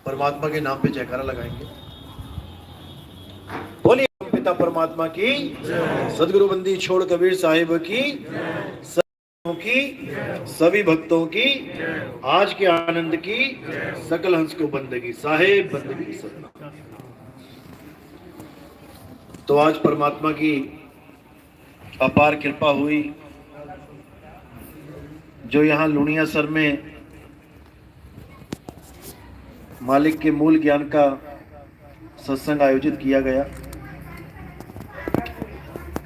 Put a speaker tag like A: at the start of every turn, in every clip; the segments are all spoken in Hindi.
A: परमात्मा के नाम पे जयकारा लगाएंगे। बोलिए पिता परमात्मा की, सदगुरु बंदी छोड़ कबीर साहिब की, की सभी भक्तों की, आज के आनंद की, सकल हंस को बंदगी साहेब बंदगी सदना। तो आज परमात्मा की अपार कृपा हुई, जो यहाँ लुणिया सर में मालिक के मूल ज्ञान का सत्संग आयोजित किया गया।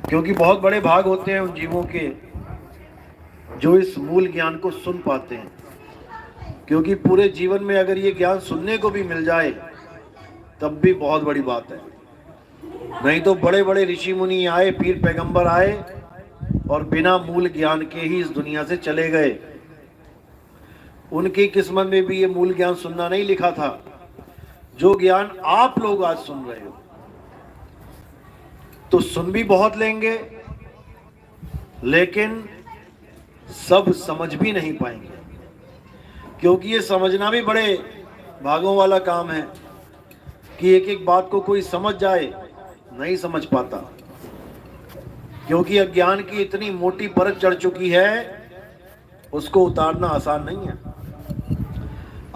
A: क्योंकि बहुत बड़े भाग होते हैं उन जीवों के जो इस मूल ज्ञान को सुन पाते हैं। क्योंकि पूरे जीवन में अगर ये ज्ञान सुनने को भी मिल जाए तब भी बहुत बड़ी बात है। नहीं तो बड़े बड़े ऋषि मुनि आए, पीर पैगंबर आए और बिना मूल ज्ञान के ही इस दुनिया से चले गए। उनकी किस्मत में भी ये मूल ज्ञान सुनना नहीं लिखा था, जो ज्ञान आप लोग आज सुन रहे हो। तो सुन भी बहुत लेंगे लेकिन सब समझ भी नहीं पाएंगे, क्योंकि ये समझना भी बड़े भागों वाला काम है कि एक एक बात को कोई समझ जाए। नहीं समझ पाता, क्योंकि अज्ञान की इतनी मोटी परत चढ़ चुकी है, उसको उतारना आसान नहीं है।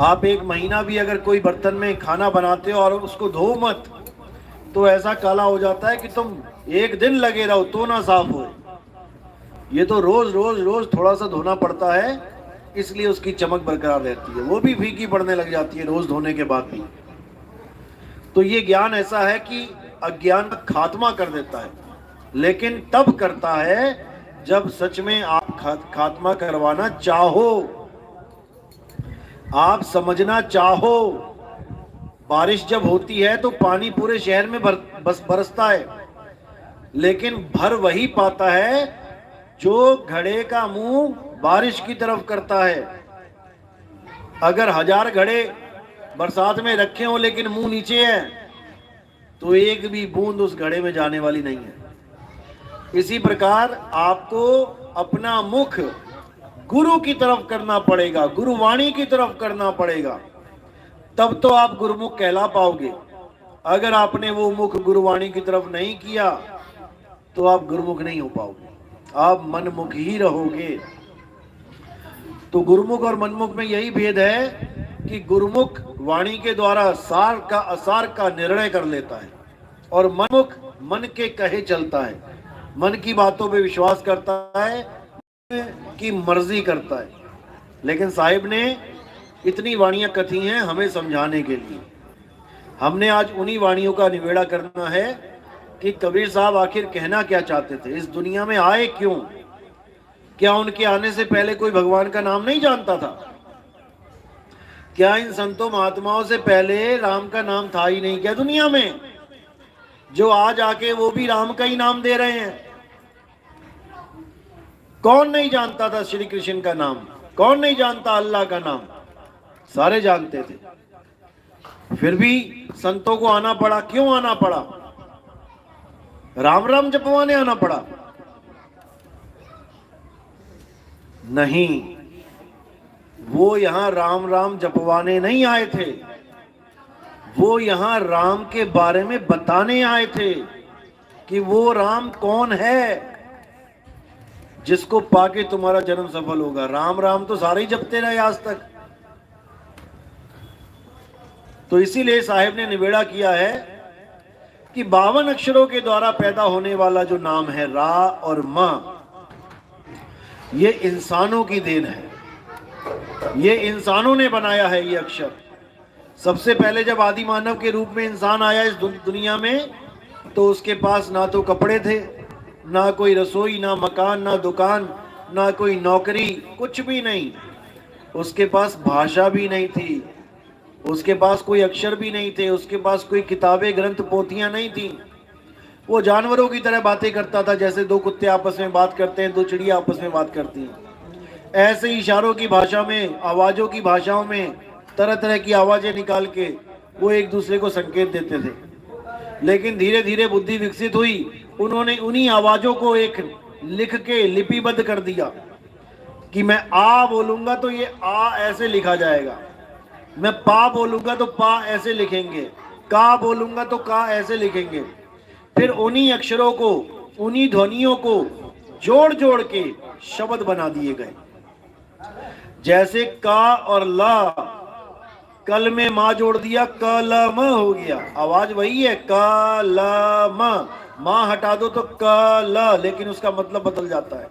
A: आप एक महीना भी अगर कोई बर्तन में खाना बनाते हो और उसको धो मत, तो ऐसा काला हो जाता है कि तुम एक दिन लगे रहो तो ना साफ हो। ये तो रोज रोज रोज थोड़ा सा धोना पड़ता है, इसलिए उसकी चमक बरकरार रहती है। वो भी फीकी पड़ने लग जाती है रोज धोने के बाद भी। तो ये ज्ञान ऐसा है कि अज्ञान का खात्मा कर देता है, लेकिन तब करता है जब सच में आप खात्मा करवाना चाहो, आप समझना चाहो। बारिश जब होती है तो पानी पूरे शहर में बस बरसता है, लेकिन भर वही पाता है जो घड़े का मुंह बारिश की तरफ करता है। अगर 1000 घड़े बरसात में रखे हो लेकिन मुंह नीचे है, तो एक भी बूंद उस घड़े में जाने वाली नहीं है। इसी प्रकार आपको अपना मुख गुरु की तरफ करना पड़ेगा, गुरुवाणी की तरफ करना पड़ेगा, तब तो आप गुरुमुख कहला पाओगे। अगर आपने वो मुख गुरुवाणी की तरफ नहीं किया तो आप गुरुमुख नहीं हो पाओगे, आप मनमुख ही रहोगे। तो गुरुमुख और मनमुख में यही भेद है कि गुरुमुख वाणी के द्वारा सार का असार का निर्णय कर लेता है और मनमुख मन के कहे चलता है, मन की बातों पे विश्वास करता है, की मर्जी करता है। लेकिन साहिब ने इतनी वाणियां कथी हैं हमें समझाने के लिए। हमने आज उन्हीं वाणियों का निवेड़ा करना है कि कबीर साहब आखिर कहना क्या चाहते थे, इस दुनिया में आए क्यों। क्या उनके आने से पहले कोई भगवान का नाम नहीं जानता था? क्या इन संतों महात्माओं से पहले राम का नाम था ही नहीं क्या दुनिया में? जो आज आके वो भी राम का ही नाम दे रहे हैं। कौन नहीं जानता था श्री कृष्ण का नाम? कौन नहीं जानता अल्लाह का नाम? सारे जानते थे, फिर भी संतों को आना पड़ा। क्यों आना पड़ा? राम राम जपवाने आना पड़ा? नहीं, वो यहां राम राम जपवाने नहीं आए थे, वो यहां राम के बारे में बताने आए थे कि वो राम कौन है जिसको पाके तुम्हारा जन्म सफल होगा। राम राम तो सारे ही जपते रहे आज तक। तो इसीलिए साहिब ने निवेड़ा किया है कि 52 अक्षरों के द्वारा पैदा होने वाला जो नाम है रा और मां, ये इंसानों की देन है, ये इंसानों ने बनाया है ये अक्षर। सबसे पहले जब आदि मानव के रूप में इंसान आया इस दुनिया में, तो उसके पास ना तो कपड़े थे, ना कोई रसोई, ना मकान, ना दुकान, ना कोई नौकरी, कुछ भी नहीं। उसके पास भाषा भी नहीं थी, उसके पास कोई अक्षर भी नहीं थे, उसके पास कोई किताबें ग्रंथ पोथियां नहीं थी। वो जानवरों की तरह बातें करता था, जैसे दो कुत्ते आपस में बात करते हैं, दो चिड़िया आपस में बात करती हैं। ऐसे ही इशारों की भाषा में, आवाजों की भाषाओं में तरह तरह की आवाजें निकाल के वो एक दूसरे को संकेत देते थे। लेकिन धीरे धीरे बुद्धि विकसित हुई, उन्होंने उन्हीं आवाजों को एक लिख के लिपिबद्ध कर दिया कि मैं आ बोलूंगा तो ये आ ऐसे लिखा जाएगा, मैं पा बोलूंगा तो पा ऐसे लिखेंगे, का बोलूंगा तो का ऐसे लिखेंगे। फिर उन्हीं अक्षरों को, उन्हीं ध्वनियों को जोड़ जोड़ के शब्द बना दिए गए। जैसे का और ला, कल में मां जोड़ दिया, कलम हो गया, आवाज वही है कलम। मां हटा दो तो कल, लेकिन उसका मतलब बदल जाता है।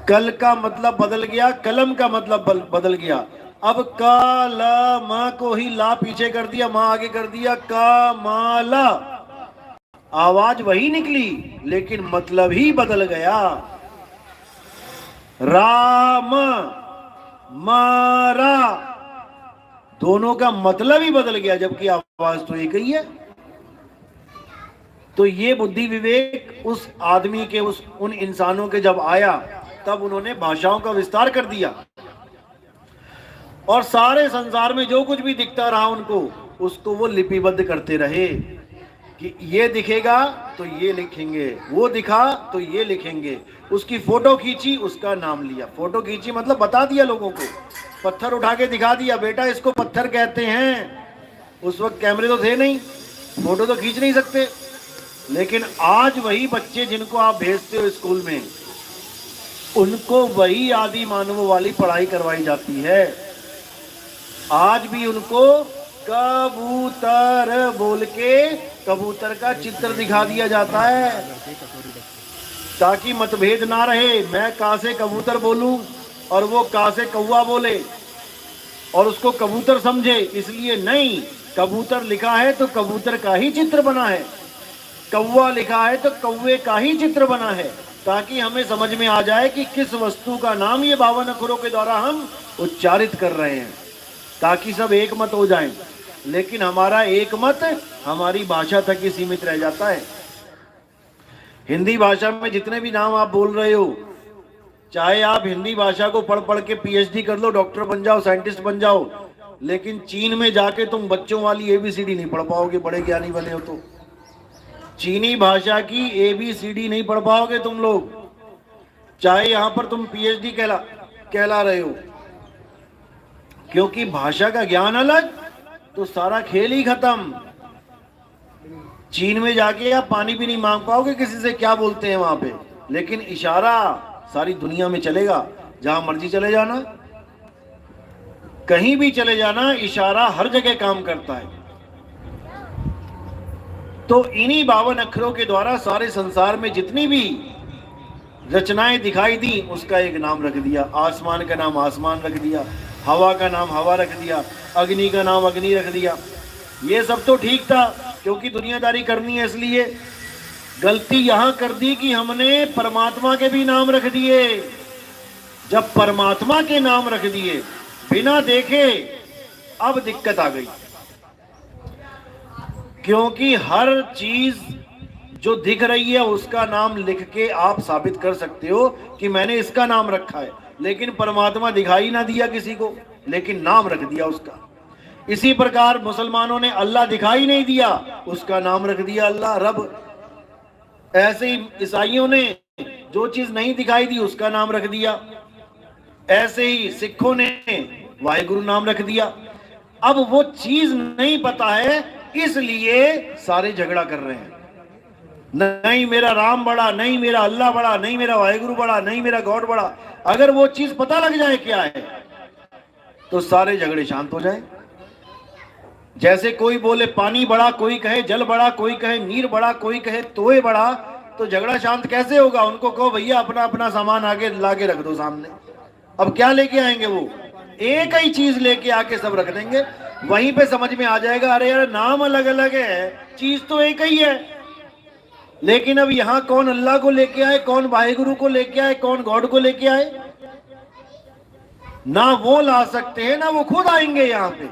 A: कल का मतलब बदल गया, कलम का मतलब बदल गया। अब कलम को ही ला पीछे कर दिया, मां आगे कर दिया, कमाला। आवाज वही निकली लेकिन मतलब ही बदल गया। राम, मारा, दोनों का मतलब ही बदल गया, जबकि आवाज तो एक ही है। तो ये बुद्धि विवेक उस आदमी के, उन इंसानों के जब आया, तब उन्होंने भाषाओं का विस्तार कर दिया और सारे संसार में जो कुछ भी दिखता रहा उनको, उसको वो लिपिबद्ध करते रहे कि ये दिखेगा तो ये लिखेंगे, वो दिखा तो ये लिखेंगे। उसकी फोटो खींची, उसका नाम लिया। फोटो खींची मतलब बता दिया लोगों को, पत्थर उठा के दिखा दिया, बेटा इसको पत्थर कहते हैं। उस वक्त कैमरे तो थे नहीं, फोटो तो खींच नहीं सकते। लेकिन आज वही बच्चे जिनको आप भेजते हो स्कूल में, उनको वही आदि मानवों वाली पढ़ाई करवाई जाती है। आज भी उनको कबूतर बोल के कबूतर का चित्र दिखा दिया जाता है ताकि मतभेद ना रहे। मैं का से कबूतर बोलूं और वो का से कौवा बोले और उसको कबूतर समझे, इसलिए नहीं। कबूतर लिखा है तो कबूतर का ही चित्र बना है, कौवा लिखा है तो कौवे का ही चित्र बना है, ताकि हमें समझ में आ जाए कि किस वस्तु का नाम ये 52 अक्षरों के द्वारा हम उच्चारित कर रहे हैं, ताकि सब एक मत हो जाएं। लेकिन हमारा एक मत हमारी भाषा तक ही सीमित रह जाता है। हिंदी भाषा में जितने भी नाम आप बोल रहे हो, चाहे आप हिंदी भाषा को पढ़ पढ़ के पीएचडी कर लो, डॉक्टर बन जाओ, साइंटिस्ट बन जाओ, लेकिन चीन में जाके तुम बच्चों वाली एबीसीडी नहीं पढ़ पाओगे, बड़े ज्ञानी बने हो तो। चीनी भाषा की एबीसीडी नहीं पढ़ पाओगे तुम लोग, चाहे यहां पर तुम पीएचडी कहला रहे हो, क्योंकि भाषा का ज्ञान अलग तो सारा खेल ही खत्म। चीन में जाके आप पानी भी नहीं मांग पाओगे किसी से, क्या बोलते हैं वहां पे, लेकिन इशारा सारी दुनिया में चलेगा। जहां मर्जी चले जाना, कहीं भी चले जाना, इशारा हर जगह काम करता है। तो इन्हीं 52 अक्षरों के द्वारा सारे संसार में जितनी भी रचनाएं दिखाई दी, उसका एक नाम रख दिया। आसमान का नाम आसमान रख दिया, हवा का नाम हवा रख दिया, अग्नि का नाम अग्नि रख दिया। ये सब तो ठीक था, क्योंकि दुनियादारी करनी है, इसलिए। गलती यहां कर दी कि हमने परमात्मा के भी नाम रख दिए। जब परमात्मा के नाम रख दिए बिना देखे, अब दिक्कत आ गई, क्योंकि हर चीज जो दिख रही है उसका नाम लिख के आप साबित कर सकते हो कि मैंने इसका नाम रखा है, लेकिन परमात्मा दिखाई ना दिया किसी को, लेकिन नाम रख दिया उसका। इसी प्रकार मुसलमानों ने अल्लाह दिखाई नहीं दिया, उसका नाम रख दिया अल्लाह, रब। ऐसे ही ईसाइयों ने जो चीज नहीं दिखाई दी उसका नाम रख दिया। ऐसे ही सिखों ने वाहिगुरु नाम रख दिया। अब वो चीज नहीं पता है, इसलिए सारे झगड़ा कर रहे हैं। नहीं मेरा राम बड़ा, नहीं मेरा अल्लाह बड़ा, नहीं मेरा वाहिगुरु बड़ा, नहीं मेरा गॉड बड़ा। अगर वो चीज पता लग जाए क्या है, तो सारे झगड़े शांत हो जाए। जैसे कोई बोले पानी बड़ा, कोई कहे जल बड़ा, कोई कहे नीर बड़ा, कोई कहे तोए बड़ा, तो झगड़ा शांत कैसे होगा? उनको कहो भैया अपना अपना सामान आगे लाके रख दो सामने। अब क्या लेके आएंगे वो? एक ही चीज लेके आके सब रख देंगे। वहीं पे समझ में आ जाएगा, अरे यार नाम अलग अलग है, चीज तो एक ही है। लेकिन अब यहां कौन अल्लाह को लेके आए, कौन वाहिगुरु को लेके आए, कौन गॉड को लेके आए? ना वो ला सकते हैं, ना वो खुद आएंगे यहाँ पे।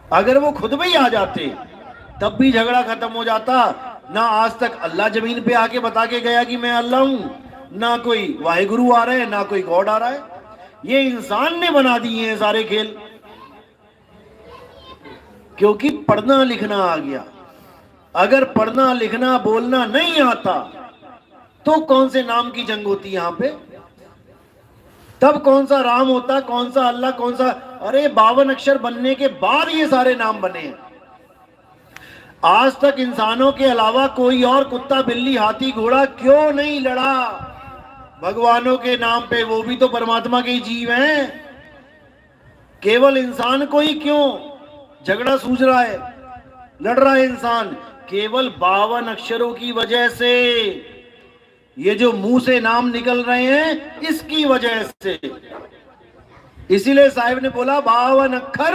A: अगर वो खुद भी आ जाते तब भी झगड़ा खत्म हो जाता। ना आज तक अल्लाह जमीन पे आके बता के गया कि मैं अल्लाह हूं, ना कोई वाहिगुरु आ रहे हैं, ना कोई गॉड आ रहा है। ये इंसान ने बना दिए हैं सारे खेल, क्योंकि पढ़ना लिखना आ गया। अगर पढ़ना लिखना बोलना नहीं आता तो कौन से नाम की जंग होती यहां पे? तब कौन सा राम होता, कौन सा अल्लाह, कौन सा अरे 52 अक्षर बनने के बाद ये सारे नाम बने हैं। आज तक इंसानों के अलावा कोई और कुत्ता बिल्ली हाथी घोड़ा क्यों नहीं लड़ा भगवानों के नाम पे? वो भी तो परमात्मा के ही जीव हैं। केवल इंसान को ही क्यों झगड़ा सूझ रहा है, लड़ रहा है इंसान? केवल 52 अक्षरों की वजह से, ये जो मुंह से नाम निकल रहे हैं इसकी वजह से। इसीलिए साहिब ने बोला 52 अक्षर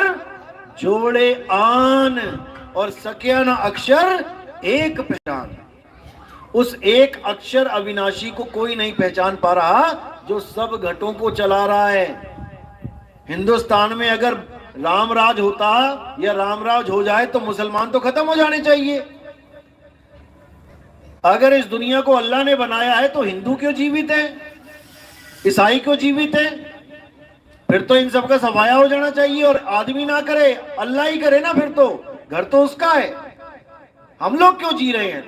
A: जोड़े आन और सकिया न अक्षर एक पहचान। उस एक अक्षर अविनाशी को कोई नहीं पहचान पा रहा जो सब घटों को चला रहा है। हिंदुस्तान में अगर रामराज होता या रामराज हो जाए तो मुसलमान तो खत्म हो जाने चाहिए। अगर इस दुनिया को अल्लाह ने बनाया है तो हिंदू क्यों जीवित है, ईसाई क्यों जीवित है? फिर तो इन सब का सफाया हो जाना चाहिए और आदमी ना करे, अल्लाह ही करे ना। फिर तो घर तो उसका है। हम लोग क्यों जी रहे हैं?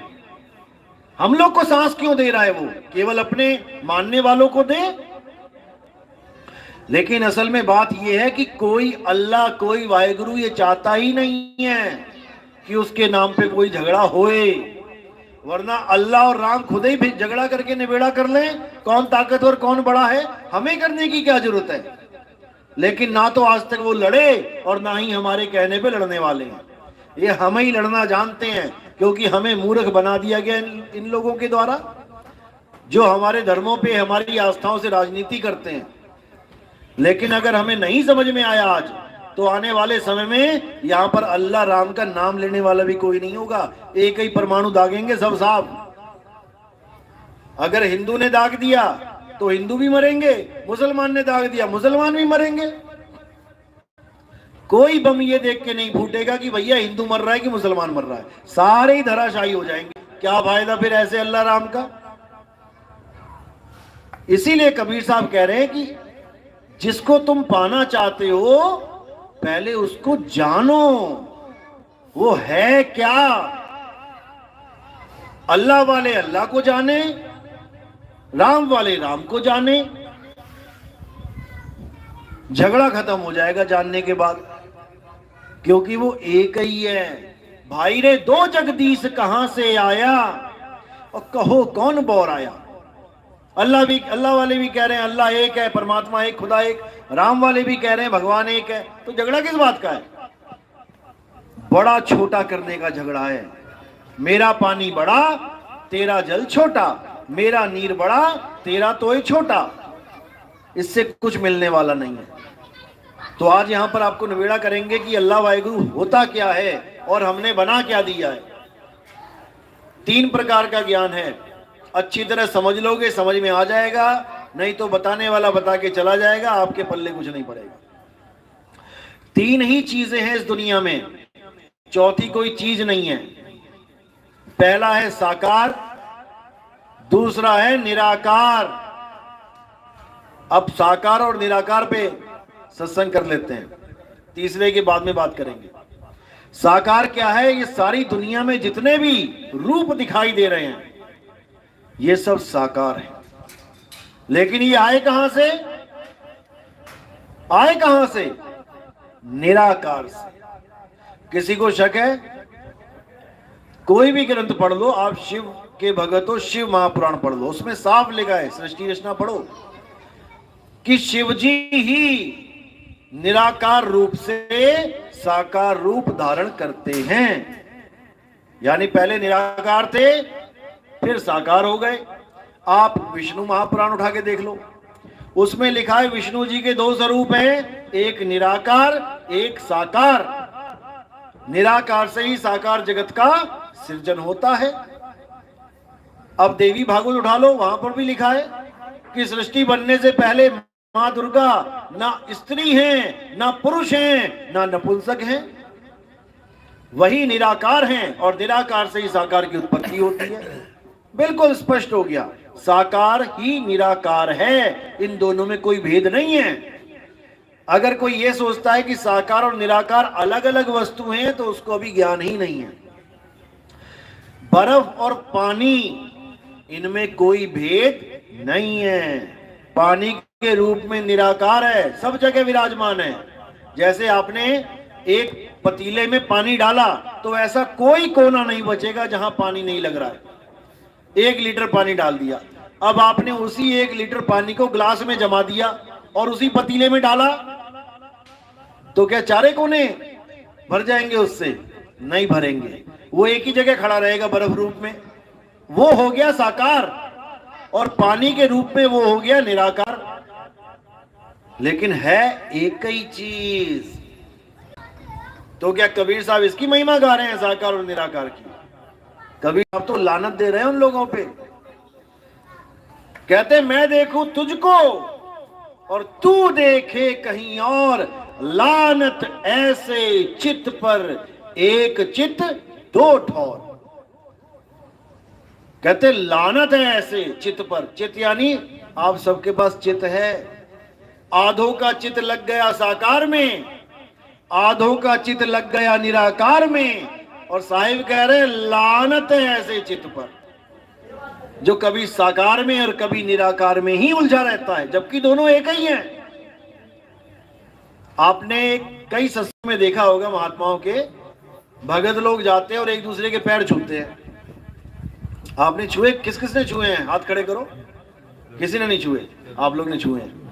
A: हम लोग को सांस क्यों दे रहा है? वो केवल अपने मानने वालों को दे। लेकिन असल में बात यह है कि कोई अल्लाह कोई वाहेगुरु ये चाहता ही नहीं है कि उसके नाम पे कोई झगड़ा होए, वरना अल्लाह और राम खुद ही झगड़ा करके निबेड़ा कर लें। कौन ताकतवर कौन बड़ा है, हमें करने की क्या जरूरत है? लेकिन ना तो आज तक वो लड़े और ना ही हमारे कहने पे लड़ने वाले हैं। ये हम ही लड़ना जानते हैं क्योंकि हमें मूर्ख बना दिया गया इन लोगों के द्वारा, जो हमारे धर्मों पे हमारी आस्थाओं से राजनीति करते हैं। लेकिन अगर हमें नहीं समझ में आया आज, तो आने वाले समय में यहां पर अल्लाह राम का नाम लेने वाला भी कोई नहीं होगा। एक ही परमाणु दागेंगे सब साहब। अगर हिंदू ने दाग दिया तो हिंदू भी मरेंगे, मुसलमान ने दाग दिया मुसलमान भी मरेंगे। कोई बम ये देख के नहीं फूटेगा कि भैया हिंदू मर रहा है कि मुसलमान मर रहा है, सारे ही धराशायी हो जाएंगे। क्या फायदा फिर ऐसे अल्लाह राम का? इसीलिए कबीर साहब कह रहे हैं कि जिसको तुम पाना चाहते हो पहले उसको जानो, वो है क्या। अल्लाह वाले अल्लाह को जाने, राम वाले राम को जाने, झगड़ा खत्म हो जाएगा जानने के बाद, क्योंकि वो एक ही है। भाई रे दो जगदीश कहां से आया और कहो कौन बौर आया। अल्लाह वाले भी कह रहे हैं अल्लाह एक है, परमात्मा एक, खुदा एक। राम वाले भी कह रहे हैं भगवान एक है। तो झगड़ा किस बात का है? बड़ा छोटा करने का झगड़ा है। मेरा पानी बड़ा तेरा जल छोटा, मेरा नीर बड़ा तेरा तोय छोटा। इससे कुछ मिलने वाला नहीं है। तो आज यहां पर आपको निवेड़ा करेंगे कि अल्लाह वाहिगुरु होता क्या है और हमने बना क्या दिया है। 3 प्रकार का ज्ञान है। अच्छी तरह समझ लोगे समझ में आ जाएगा, नहीं तो बताने वाला बता के चला जाएगा, आपके पल्ले कुछ नहीं पड़ेगा। 3 ही चीजें हैं इस दुनिया में, चौथी कोई चीज नहीं है। पहला है साकार, दूसरा है निराकार। अब साकार और निराकार पे सत्संग कर लेते हैं, तीसरे के बाद में बात करेंगे। साकार क्या है? ये सारी दुनिया में जितने भी रूप दिखाई दे रहे हैं ये सब साकार है। लेकिन ये आए कहां से? आए कहां से? निराकार से। किसी को शक है? कोई भी ग्रंथ पढ़ लो आप, शिव के भगत हो, शिव महापुराण पढ़ लो, उसमें साफ लिखा है, सृष्टि रचना पढ़ो, कि शिवजी ही निराकार रूप से साकार रूप धारण करते हैं। यानी पहले निराकार थे फिर साकार हो गए। आप विष्णु महापुराण उठा के देख लो, उसमें लिखा है विष्णु जी के 2 स्वरूप हैं, एक निराकार एक साकार। निराकार से ही साकार जगत का सृजन होता है। अब देवी भागवत उठा लो, वहां पर भी लिखा है कि सृष्टि बनने से पहले मां दुर्गा ना स्त्री हैं, ना पुरुष हैं, ना नपुंसक हैं, वही निराकार हैं और निराकार से ही साकार की उत्पत्ति होती है। बिल्कुल स्पष्ट हो गया, साकार ही निराकार है, इन दोनों में कोई भेद नहीं है। अगर कोई यह सोचता है कि साकार और निराकार अलग अलग वस्तु हैं तो उसको अभी ज्ञान ही नहीं है। बर्फ और पानी, इनमें कोई भेद नहीं है। पानी के रूप में निराकार है, सब जगह विराजमान है। जैसे आपने एक पतीले में पानी डाला तो ऐसा कोई कोना नहीं बचेगा जहां पानी नहीं लग रहा है। 1 लीटर पानी डाल दिया, अब आपने उसी 1 लीटर पानी को ग्लास में जमा दिया और उसी पतीले में डाला, तो क्या चारे कोने भर जाएंगे? उससे नहीं भरेंगे, वो एक ही जगह खड़ा रहेगा बर्फ रूप में। वो हो गया साकार, और पानी के रूप में वो हो गया निराकार। लेकिन है एक ही चीज। तो क्या कबीर साहब इसकी महिमा गा रहे हैं, साकार और निराकार की? कबीर साहब तो लानत दे रहे हैं उन लोगों पे। कहते मैं देखूं तुझको और तू देखे कहीं और, लानत ऐसे चित पर एक चित दो ठौर। कहते लानत है ऐसे चित पर। चित यानी आप सबके पास चित है। आधों का चित लग गया साकार में, आधों का चित लग गया निराकार में, और साहिब कह रहे लानत है ऐसे चित पर जो कभी साकार में और कभी निराकार में ही उलझा रहता है, जबकि दोनों एक ही हैं। आपने कई सत्संग में देखा होगा, महात्माओं के भगत लोग जाते हैं और एक दूसरे के पैर छूते हैं। आपने छुए? किस किस ने छुए हैं? हाथ खड़े करो। किसी ने नहीं छुए, आप लोग ने छुए हैं।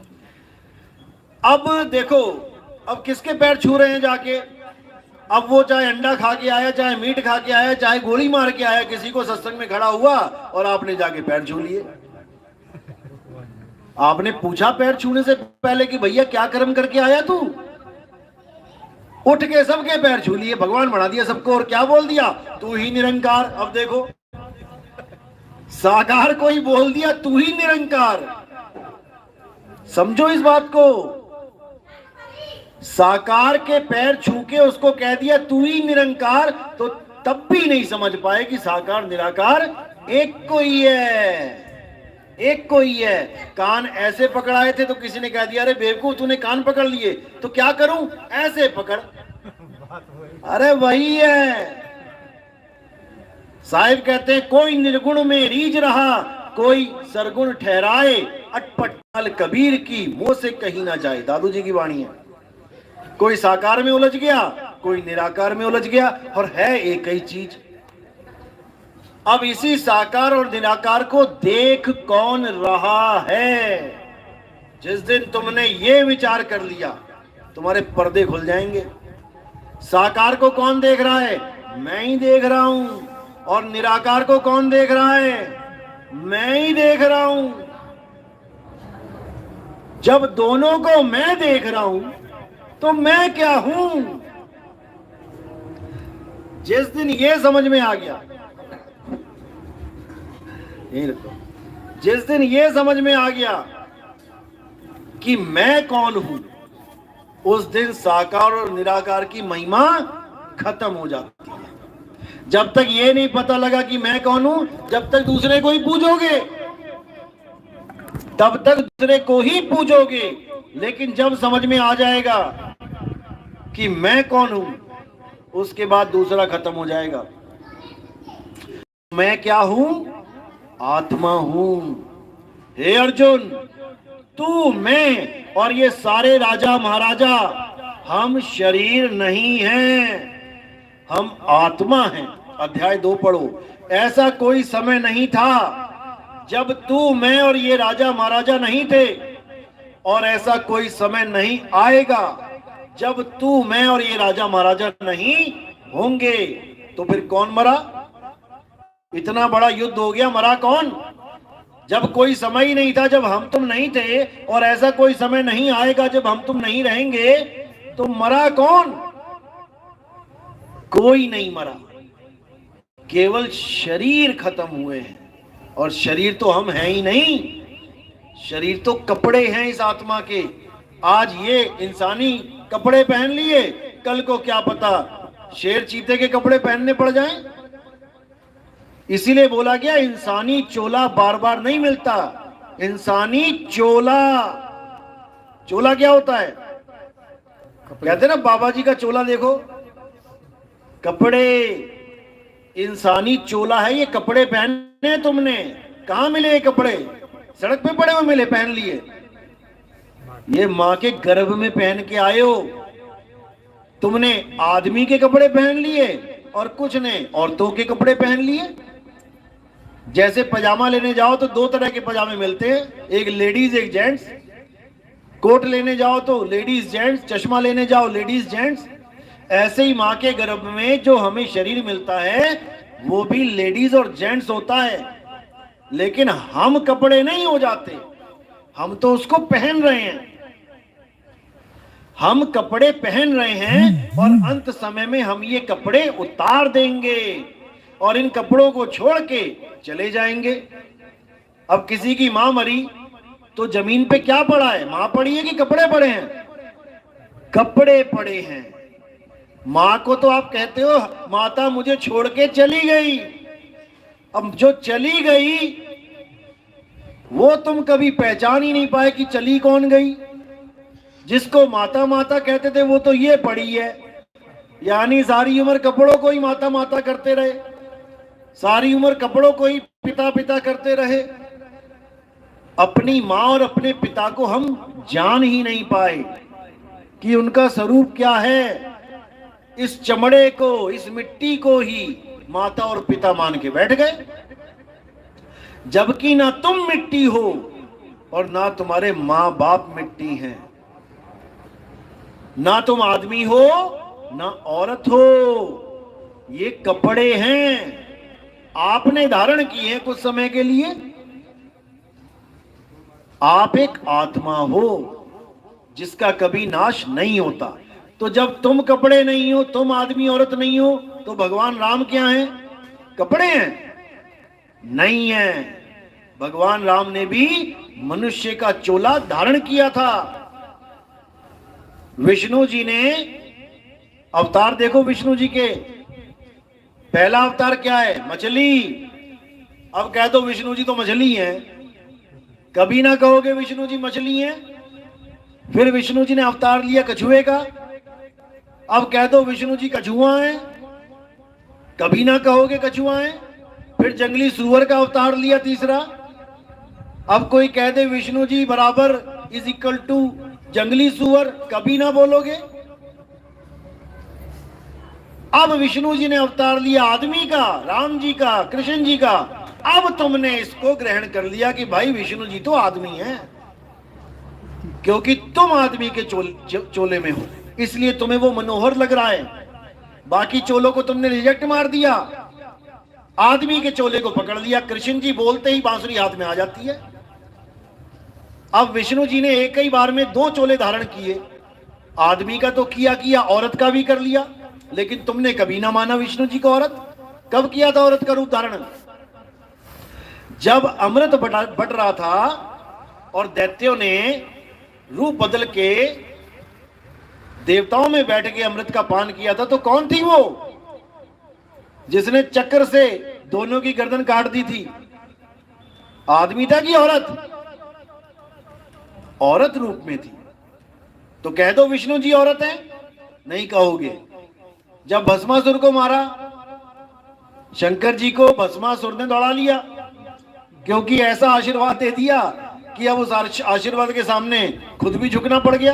A: अब देखो, अब किसके पैर छू रहे हैं जाके? अब वो चाहे अंडा खा के आया, चाहे मीट खा के आया, चाहे गोली मार के आया, किसी को सत्संग में खड़ा हुआ और आपने जाके पैर छू लिए। आपने पूछा पैर छूने से पहले कि भैया क्या कर्म करके आया तू? उठ के सबके पैर छू लिए, भगवान बना दिया सबको, और क्या बोल दिया? तू ही निरंकार। अब देखो, साकार को ही बोल दिया तू ही निरंकार। समझो इस बात को। साकार के पैर छू के उसको कह दिया तू ही निरंकार, तो तब भी नहीं समझ पाए कि साकार निराकार एक को ही है, एक को ही है। कान ऐसे पकड़ाए थे तो किसी ने कह दिया अरे बेवकूफ तूने कान पकड़ लिए, तो क्या करूं? ऐसे पकड़। अरे वही है। साहिब कहते हैं कोई निर्गुण में रीझ रहा, कोई सरगुण ठहराए, अटपट कबीर की मुंह से कहीं ना जाए। दादू जी की वाणी है। कोई साकार में उलझ गया, कोई निराकार में उलझ गया, और है एक ही चीज। अब इसी साकार और निराकार को देख कौन रहा है? जिस दिन तुमने ये विचार कर लिया, तुम्हारे पर्दे खुल जाएंगे। साकार को कौन देख रहा है? मैं ही देख रहा हूं। और निराकार को कौन देख रहा है? मैं ही देख रहा हूं। जब दोनों को मैं देख रहा हूं तो मैं क्या हूं? जिस दिन ये समझ में आ गया, यही रखो, जिस दिन ये समझ में आ गया कि मैं कौन हूं, उस दिन साकार और निराकार की महिमा खत्म हो जाती है। जब तक ये नहीं पता लगा कि मैं कौन हूं, जब तक दूसरे को ही पूजोगे, तब तक दूसरे को ही पूजोगे। लेकिन जब समझ में आ जाएगा कि मैं कौन हूं, उसके बाद दूसरा खत्म हो जाएगा। मैं क्या हूं? आत्मा हूं। हे अर्जुन, तू, मैं और ये सारे राजा महाराजा, हम शरीर नहीं हैं, हम आत्मा हैं। अध्याय 2 पढ़ो। ऐसा कोई समय नहीं था जब तू, मैं और ये राजा महाराजा नहीं थे, और ऐसा कोई समय नहीं आएगा जब तू, मैं और ये राजा महाराजा नहीं होंगे। तो फिर कौन मरा? इतना बड़ा युद्ध हो गया, मरा कौन? जब कोई समय ही नहीं था जब हम तुम नहीं थे, और ऐसा कोई समय नहीं आएगा जब हम तुम नहीं रहेंगे, तो मरा कौन? कोई नहीं मरा, केवल शरीर खत्म हुए हैं। और शरीर तो हम हैं ही नहीं, शरीर तो कपड़े हैं इस आत्मा के। आज ये इंसानी कपड़े पहन लिए, कल को क्या पता शेर चीते के कपड़े पहनने पड़ जाएं। इसीलिए बोला गया इंसानी चोला बार बार नहीं मिलता। इंसानी चोला, चोला क्या होता है? कहते ना बाबा जी का चोला देखो, कपड़े। इंसानी चोला है ये। कपड़े पहने तुमने, कहां मिले ये कपड़े? सड़क पे पड़े हुए मिले, पहन लिए। ये मां के गर्भ में पहन के आए हो। तुमने आदमी के कपड़े पहन लिए और कुछ ने औरतों के कपड़े पहन लिए। जैसे पजामा लेने जाओ तो दो तरह के पजामे मिलते हैं, एक लेडीज एक जेंट्स। कोट लेने जाओ तो लेडीज जेंट्स, चश्मा लेने जाओ लेडीज जेंट्स। ऐसे ही मां के गर्भ में जो हमें शरीर मिलता है वो भी लेडीज और जेंट्स होता है, लेकिन हम कपड़े नहीं हो जाते, हम तो उसको पहन रहे हैं। हम कपड़े पहन रहे हैं और अंत समय में हम ये कपड़े उतार देंगे और इन कपड़ों को छोड़ के चले जाएंगे। अब किसी की मां मरी तो जमीन पे क्या पड़ा है? मां पड़ी है कि कपड़े पड़े हैं? कपड़े पड़े हैं। मां को तो आप कहते हो माता मुझे छोड़ के चली गई। अब जो चली गई वो तुम कभी पहचान ही नहीं पाए कि चली कौन गई। जिसको माता माता कहते थे वो तो ये पड़ी है, यानी सारी उम्र कपड़ों को ही माता माता करते रहे, सारी उम्र कपड़ों को ही पिता पिता करते रहे। अपनी मां और अपने पिता को हम जान ही नहीं पाए कि उनका स्वरूप क्या है। इस चमड़े को, इस मिट्टी को ही माता और पिता मान के बैठ गए, जबकि ना तुम मिट्टी हो और ना तुम्हारे मां बाप मिट्टी हैं। ना तुम आदमी हो ना औरत हो, ये कपड़े हैं, आपने धारण किए हैं कुछ समय के लिए। आप एक आत्मा हो जिसका कभी नाश नहीं होता। तो जब तुम कपड़े नहीं हो, तुम आदमी औरत नहीं हो, तो भगवान राम क्या हैं? कपड़े हैं? नहीं है। भगवान राम ने भी मनुष्य का चोला धारण किया था। विष्णु जी ने अवतार देखो, विष्णु जी के पहला अवतार क्या है? मछली। अब कह दो विष्णु जी तो मछली हैं, कभी ना कहोगे विष्णु जी मछली हैं। फिर विष्णु जी ने अवतार लिया कछुए का, अब कह दो विष्णु जी कछुआ हैं, कभी ना कहोगे कछुआ हैं। फिर जंगली सुअर का अवतार लिया तीसरा, अब कोई कह दे विष्णु जी बराबर इज इक्वल टू जंगली सुअर, कभी ना बोलोगे। अब विष्णु जी ने अवतार लिया आदमी का, राम जी का, कृष्ण जी का। अब तुमने इसको ग्रहण कर लिया कि भाई विष्णु जी तो आदमी हैं, क्योंकि तुम आदमी के चोले में हो, इसलिए तुम्हें वो मनोहर लग रहा है। बाकी चोलों को तुमने रिजेक्ट मार दिया, आदमी के चोले को पकड़ लिया। कृष्ण जी बोलते ही बांसुरी हाथ में आ जाती है। अब विष्णु जी ने एक ही बार में दो चोले धारण किए, आदमी का तो किया, औरत का भी कर लिया, लेकिन तुमने कभी ना माना विष्णु जी को औरत। कब किया था औरत का रूप धारण? जब अमृत बट रहा था और दैत्यों ने रूप बदल के देवताओं में बैठ के अमृत का पान किया था, तो कौन थी वो जिसने चक्र से दोनों की गर्दन काट दी थी? आदमी था कि औरत? औरत रूप में थी। तो कह दो विष्णु जी औरत है? नहीं कहोगे। जब भस्मासुर को मारा, शंकर जी को भस्मासुर ने दौड़ा लिया, क्योंकि ऐसा आशीर्वाद दे दिया कि अब उस आशीर्वाद के सामने खुद भी झुकना पड़ गया।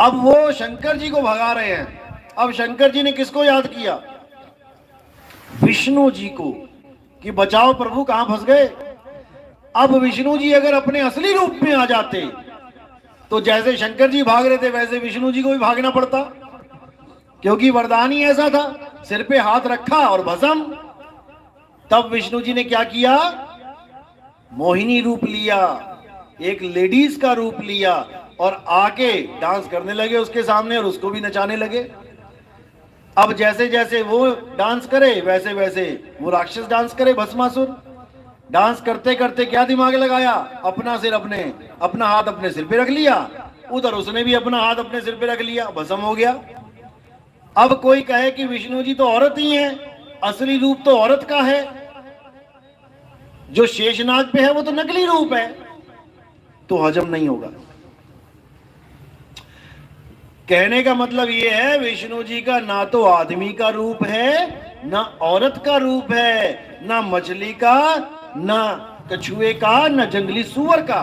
A: अब वो शंकर जी को भगा रहे हैं। अब शंकर जी ने किसको याद किया? विष्णु जी को, कि बचाओ प्रभु कहां फंस गए। अब विष्णु जी अगर अपने असली रूप में आ जाते तो जैसे शंकर जी भाग रहे थे वैसे विष्णु जी को भी भागना पड़ता, क्योंकि वरदान ही ऐसा था। सिर पे हाथ रखा और भस्म। तब विष्णु जी ने क्या किया? मोहिनी रूप लिया, एक लेडीज का रूप लिया और आके डांस करने लगे उसके सामने और उसको भी नचाने लगे। अब जैसे जैसे वो डांस करे वैसे वैसे वो राक्षस डांस करे, भस्मासुर। डांस करते करते क्या दिमाग लगाया? अपना हाथ अपने सिर पे रख लिया, उधर उसने भी अपना हाथ अपने सिर पे रख लिया, भस्म हो गया। अब कोई कहे कि विष्णु जी तो औरत ही है, असली रूप तो औरत का है, जो शेषनाग पे है वो तो नकली रूप है, तो हजम नहीं होगा। कहने का मतलब ये है विष्णु जी का ना तो आदमी का रूप है, ना औरत का रूप है, ना मछली का, ना कछुए का, ना जंगली सुअर का।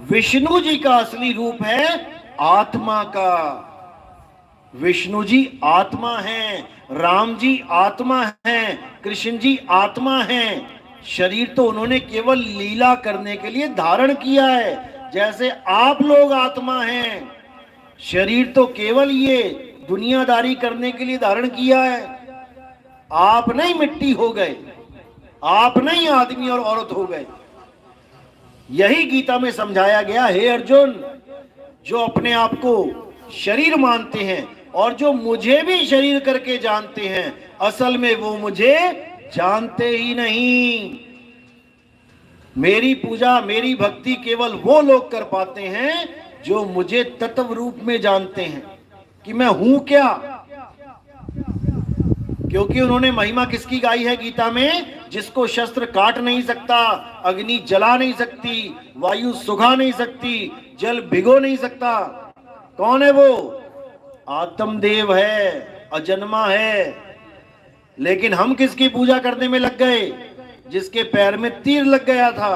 A: विष्णु जी का असली रूप है आत्मा का। विष्णु जी आत्मा हैं, राम जी आत्मा हैं, कृष्ण जी आत्मा हैं। शरीर तो उन्होंने केवल लीला करने के लिए धारण किया है, जैसे आप लोग आत्मा हैं। शरीर तो केवल ये दुनियादारी करने के लिए धारण किया है। आप नहीं मिट्टी हो गए, आप नहीं आदमी और औरत हो गए। यही गीता में समझाया गया, हे अर्जुन, जो अपने आप को शरीर मानते हैं और जो मुझे भी शरीर करके जानते हैं, असल में वो मुझे जानते ही नहीं। मेरी पूजा, मेरी भक्ति केवल वो लोग कर पाते हैं जो मुझे तत्व रूप में जानते हैं कि मैं हूं क्या। क्योंकि उन्होंने महिमा किसकी गाई है गीता में? जिसको शस्त्र काट नहीं सकता, अग्नि जला नहीं सकती, वायु सुखा नहीं सकती, जल भिगो नहीं सकता। कौन है वो? आत्मदेव है, अजन्मा है। लेकिन हम किसकी पूजा करने में लग गए? जिसके पैर में तीर लग गया था।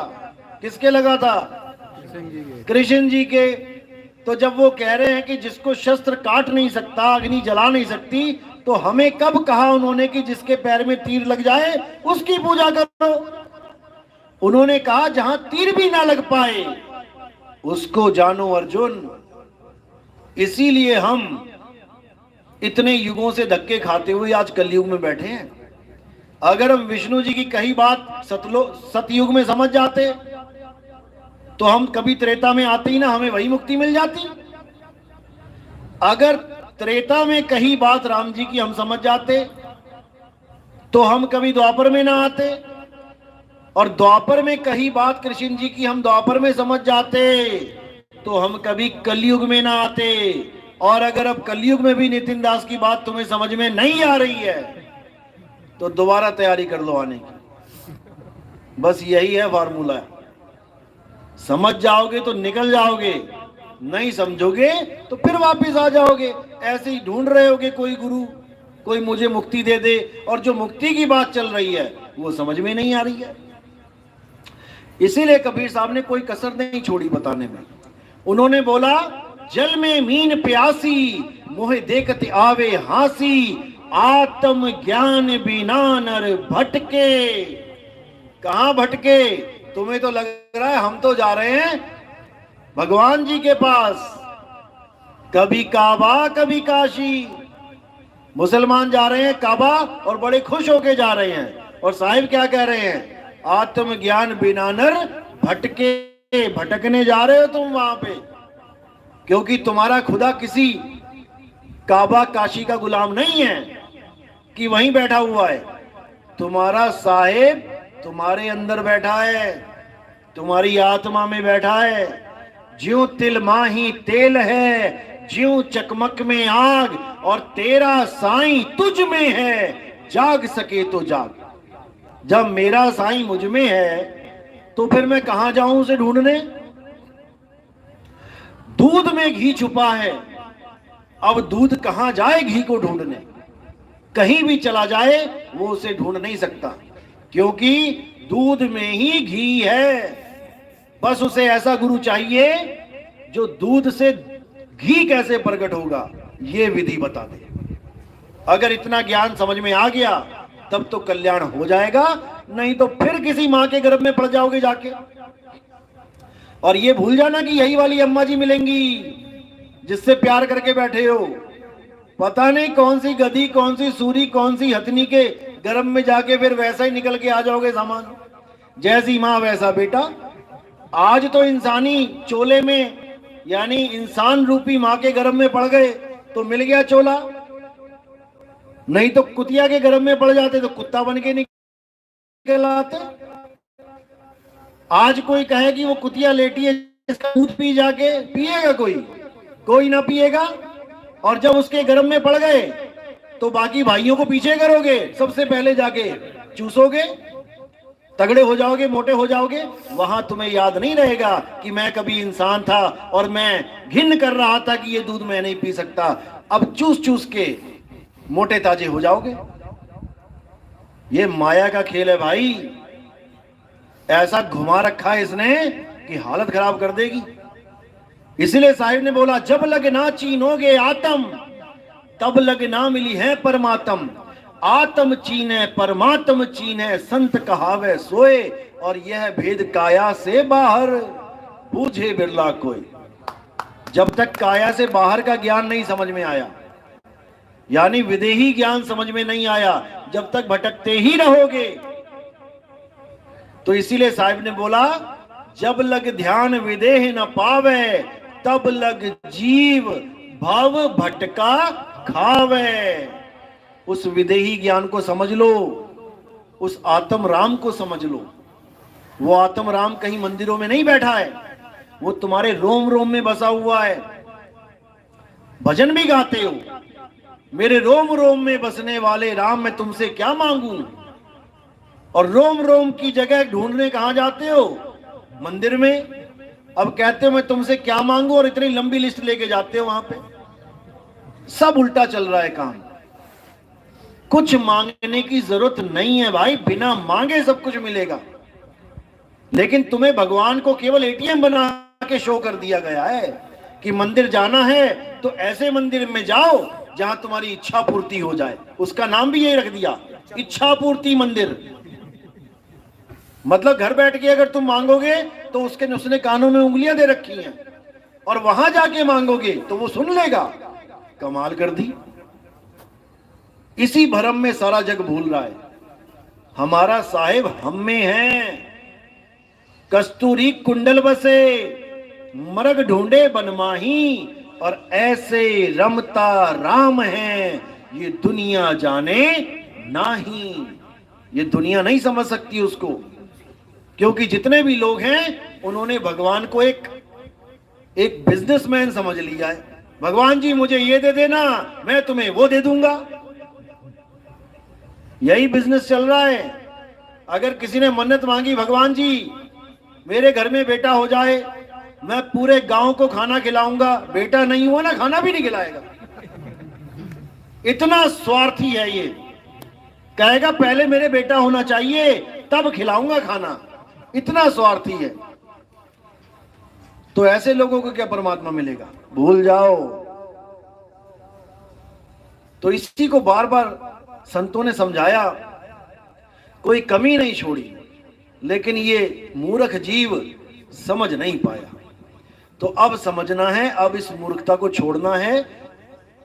A: किसके लगा था? कृष्ण जी के। तो जब वो कह रहे हैं कि जिसको शस्त्र काट नहीं सकता, अग्नि जला नहीं सकती, तो हमें कब कहा उन्होंने कि जिसके पैर में तीर लग जाए उसकी पूजा करो? उन्होंने कहा जहां तीर भी ना लग पाए उसको जानो अर्जुन। इसीलिए हम इतने युगों से धक्के खाते हुए आज कलयुग में बैठे हैं। अगर हम विष्णु जी की कही बात सतयुग में समझ जाते तो हम कभी त्रेता में आते ही ना, हमें वही मुक्ति मिल जाती। अगर त्रेता में कही बात राम जी की हम समझ जाते तो हम कभी द्वापर में ना आते, और द्वापर में कही बात कृष्ण जी की हम द्वापर में समझ जाते तो हम कभी कलयुग में ना आते। और अगर अब कलयुग में भी नितिन दास की बात तुम्हें समझ में नहीं आ रही है तो दोबारा तैयारी कर लो आने की। बस यही है फार्मूला। समझ जाओगे तो निकल जाओगे, नहीं समझोगे तो फिर वापस आ जाओगे। ऐसे ही ढूंढ रहे होगे कोई गुरु, कोई मुझे मुक्ति दे दे, और जो मुक्ति की बात चल रही है वो समझ में नहीं आ रही है। इसीलिए कबीर साहब ने कोई कसर नहीं छोड़ी बताने में। उन्होंने बोला, जल में मीन प्यासी, मोहे देखत आवे हासी, आत्म ज्ञान बिना नर भटके। कहां भटके? तुम्हें तो लग रहा है हम तो जा रहे हैं भगवान जी के पास। कभी काबा कभी काशी। मुसलमान जा रहे हैं काबा और बड़े खुश होके जा रहे हैं, और साहिब क्या कह रहे हैं? आत्म ज्ञान बिना नर भटके। भटकने जा रहे हो तुम वहां पे, क्योंकि तुम्हारा खुदा किसी काबा काशी का गुलाम नहीं है कि वहीं बैठा हुआ है। तुम्हारा साहिब तुम्हारे अंदर बैठा है, तुम्हारी आत्मा में बैठा है। ज्यों तिल माही तेल है, ज्यों चकमक में आग, और तेरा साईं तुझ में है, जाग सके तो जाग। जब मेरा साईं मुझ में है तो फिर मैं कहां जाऊं उसे ढूंढने? दूध में घी छुपा है, अब दूध कहां जाए घी को ढूंढने? कहीं भी चला जाए वो उसे ढूंढ नहीं सकता, क्योंकि दूध में ही घी है। बस उसे ऐसा गुरु चाहिए जो दूध से घी कैसे प्रकट होगा ये विधि बता दे। अगर इतना ज्ञान समझ में आ गया तब तो कल्याण हो जाएगा, नहीं तो फिर किसी मां के गर्भ में पड़ जाओगे जाके। और ये भूल जाना कि यही वाली अम्मा जी मिलेंगी जिससे प्यार करके बैठे हो। पता नहीं कौन सी गधी, कौन सी सूरी, कौन सी हथनी के गर्भ में जाके फिर वैसा ही निकल के आ जाओगे सामान। जैसी माँ वैसा बेटा। आज तो इंसानी चोले में, यानी इंसान रूपी माँ के गर्भ में पड़ गए तो मिल गया चोला, नहीं तो कुतिया के गर्भ में पड़ जाते तो कुत्ता बन के निकल आते। आज कोई कहे कि वो कुतिया लेटी है, इसका दूध पी जाके, पिएगा कोई? कोई ना पिएगा। और जब उसके गर्भ में पड़ गए तो बाकी भाइयों को पीछे करोगे, सबसे पहले जाके चूसोगे, तगड़े हो जाओगे, मोटे हो जाओगे। वहां तुम्हें याद नहीं रहेगा कि मैं कभी इंसान था और मैं घिन कर रहा था कि ये दूध मैं नहीं पी सकता। अब चूस चूस के मोटे ताजे हो जाओगे। ये माया का खेल है भाई, ऐसा घुमा रखा है इसने कि हालत खराब कर देगी। इसलिए साहिब ने बोला, जब लग ना चीनोगे आत्म, तब लग ना मिली है परमात्म। आत्म चीन है परमात्म चीन है, संत कहावे सोए, और यह भेद काया से बाहर बूझे बिरला कोई। जब तक काया से बाहर का ज्ञान नहीं समझ में आया, यानी विदेही ज्ञान समझ में नहीं आया, जब तक भटकते ही रहोगे। तो इसीलिए साहिब ने बोला, जब लग ध्यान विदेह न पावे, तब लग जीव भव भटका खावे। उस विदेही ज्ञान को समझ लो, उस आत्म राम को समझ लो। वो आत्म राम कहीं मंदिरों में नहीं बैठा है, वो तुम्हारे रोम रोम में बसा हुआ है। भजन भी गाते हो, मेरे रोम रोम में बसने वाले राम मैं तुमसे क्या मांगू। और रोम रोम की जगह ढूंढने कहां जाते हो? मंदिर में। अब कहते हो मैं तुमसे क्या मांगू, और इतनी लंबी लिस्ट लेके जाते हो वहां पे। सब उल्टा चल रहा है काम। कुछ मांगने की जरूरत नहीं है भाई, बिना मांगे सब कुछ मिलेगा। लेकिन तुम्हें भगवान को केवल एटीएम बना के शो कर दिया गया है कि मंदिर जाना है तो ऐसे मंदिर में जाओ जहां तुम्हारी इच्छा पूर्ति हो जाए। उसका नाम भी यही रख दिया, इच्छा पूर्ति मंदिर। मतलब घर बैठ के अगर तुम मांगोगे तो उसने कानों में उंगलियां दे रखी हैं, और वहां जाके मांगोगे तो वो सुन लेगा। कमाल कर दी। इसी भरम में सारा जग भूल रहा है। हमारा साहिब हम में है। कस्तूरी कुंडल बसे मरग ढूंढे बनमाही, और ऐसे रमता राम है ये दुनिया जाने नाही। ये दुनिया नहीं समझ सकती उसको, क्योंकि जितने भी लोग हैं उन्होंने भगवान को एक बिजनेसमैन समझ लिया है। भगवान जी मुझे ये दे देना, मैं तुम्हें वो दे दूंगा। यही बिजनेस चल रहा है। अगर किसी ने मन्नत मांगी, भगवान जी मेरे घर में बेटा हो जाए, मैं पूरे गांव को खाना खिलाऊंगा, बेटा नहीं हुआ ना, खाना भी नहीं खिलाएगा। इतना स्वार्थी है ये। कहेगा पहले मेरे बेटा होना चाहिए तब खिलाऊंगा खाना। इतना स्वार्थी है। तो ऐसे लोगों को क्या परमात्मा मिलेगा? भूल जाओ। तो इसी को बार बार संतों ने समझाया, कोई कमी नहीं छोड़ी, लेकिन ये मूर्ख जीव समझ नहीं पाया। तो अब समझना है, अब इस मूर्खता को छोड़ना है।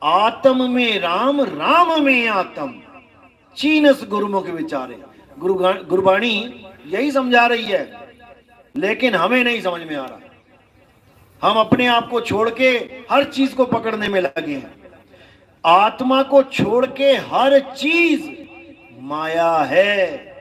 A: आत्म में राम, राम में आत्म, चीनस गुरुमुख विचारे। गुरबाणी यही समझा रही है, लेकिन हमें नहीं समझ में आ रहा। हम अपने आप को छोड़ के हर चीज को पकड़ने में लगे हैं। आत्मा को छोड़ के हर चीज माया है।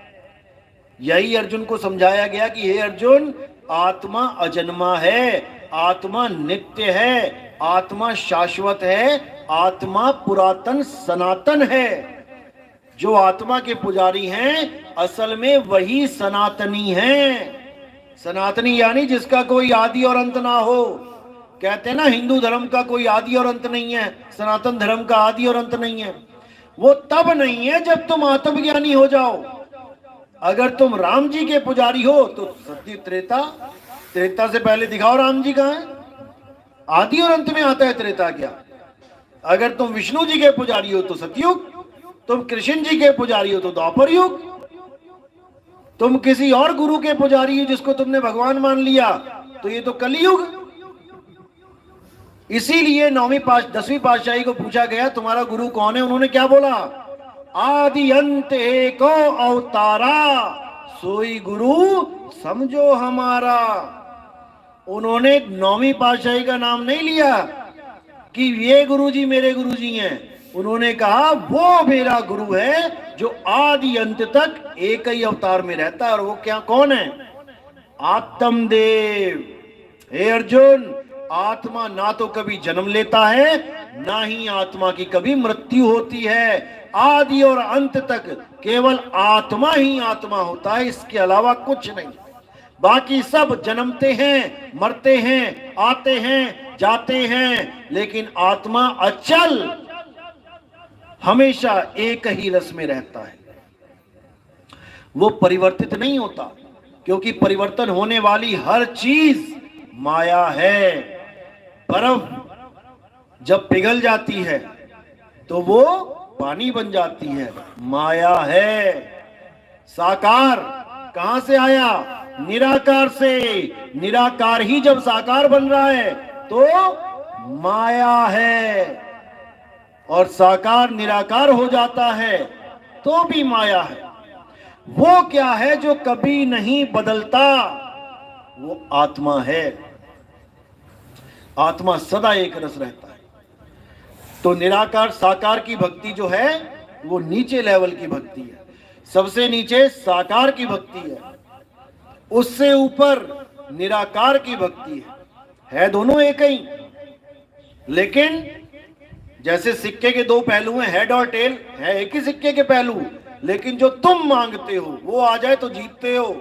A: यही अर्जुन को समझाया गया कि हे अर्जुन, आत्मा अजन्मा है, आत्मा नित्य है, आत्मा शाश्वत है, आत्मा पुरातन सनातन है। जो आत्मा के पुजारी हैं असल में वही सनातनी हैं। सनातनी यानी जिसका कोई आदि और अंत ना हो। कहते हैं ना हिंदू धर्म का कोई आदि और अंत नहीं है, सनातन धर्म का आदि और अंत नहीं है। वो तब नहीं है जब तुम आत्मज्ञानी हो जाओ। अगर तुम राम जी के पुजारी हो तो सत्य त्रेता, त्रेता से पहले दिखाओ राम जी कहां है। आदि और अंत में आता है त्रेता क्या? अगर तुम विष्णु जी के पुजारी हो तो सतयुग, तुम कृष्ण जी के पुजारी हो तो द्वापर युग, तुम किसी और गुरु के पुजारी हो जिसको तुमने भगवान मान लिया तो ये तो कलयुग। इसीलिए 10वीं पातशाही को पूछा गया तुम्हारा गुरु कौन है? उन्होंने क्या बोला? आदि अंत एको अवतारा, सोई गुरु समझो हमारा। उन्होंने 9वीं पातशाही का नाम नहीं लिया कि ये गुरुजी मेरे गुरुजी हैं। उन्होंने कहा वो मेरा गुरु है जो आदि अंत तक एक ही अवतार में रहता है। और वो क्या, कौन है? आत्मदेव। हे अर्जुन, आत्मा ना तो कभी जन्म लेता है, ना ही आत्मा की कभी मृत्यु होती है। आदि और अंत तक केवल आत्मा ही आत्मा होता है, इसके अलावा कुछ नहीं। बाकी सब जन्मते हैं, मरते हैं, आते हैं, जाते हैं, लेकिन आत्मा अचल हमेशा एक ही रस में रहता है। वो परिवर्तित नहीं होता, क्योंकि परिवर्तन होने वाली हर चीज माया है। बर्फ जब पिघल जाती है तो वो पानी बन जाती है। माया है। साकार कहां से आया? निराकार से। निराकार ही जब साकार बन रहा है तो माया है, और साकार निराकार हो जाता है तो भी माया है। वो क्या है जो कभी नहीं बदलता? वो आत्मा है। आत्मा सदा एक रस रहता है। तो निराकार साकार की भक्ति जो है वो नीचे लेवल की भक्ति है। सबसे नीचे साकार की भक्ति है, उससे ऊपर निराकार की भक्ति है दोनों एक ही। लेकिन जैसे सिक्के के दो पहलू हैं, हेड और टेल, है एक ही सिक्के के पहलू, लेकिन जो तुम मांगते हो वो आ जाए तो जीतते हो,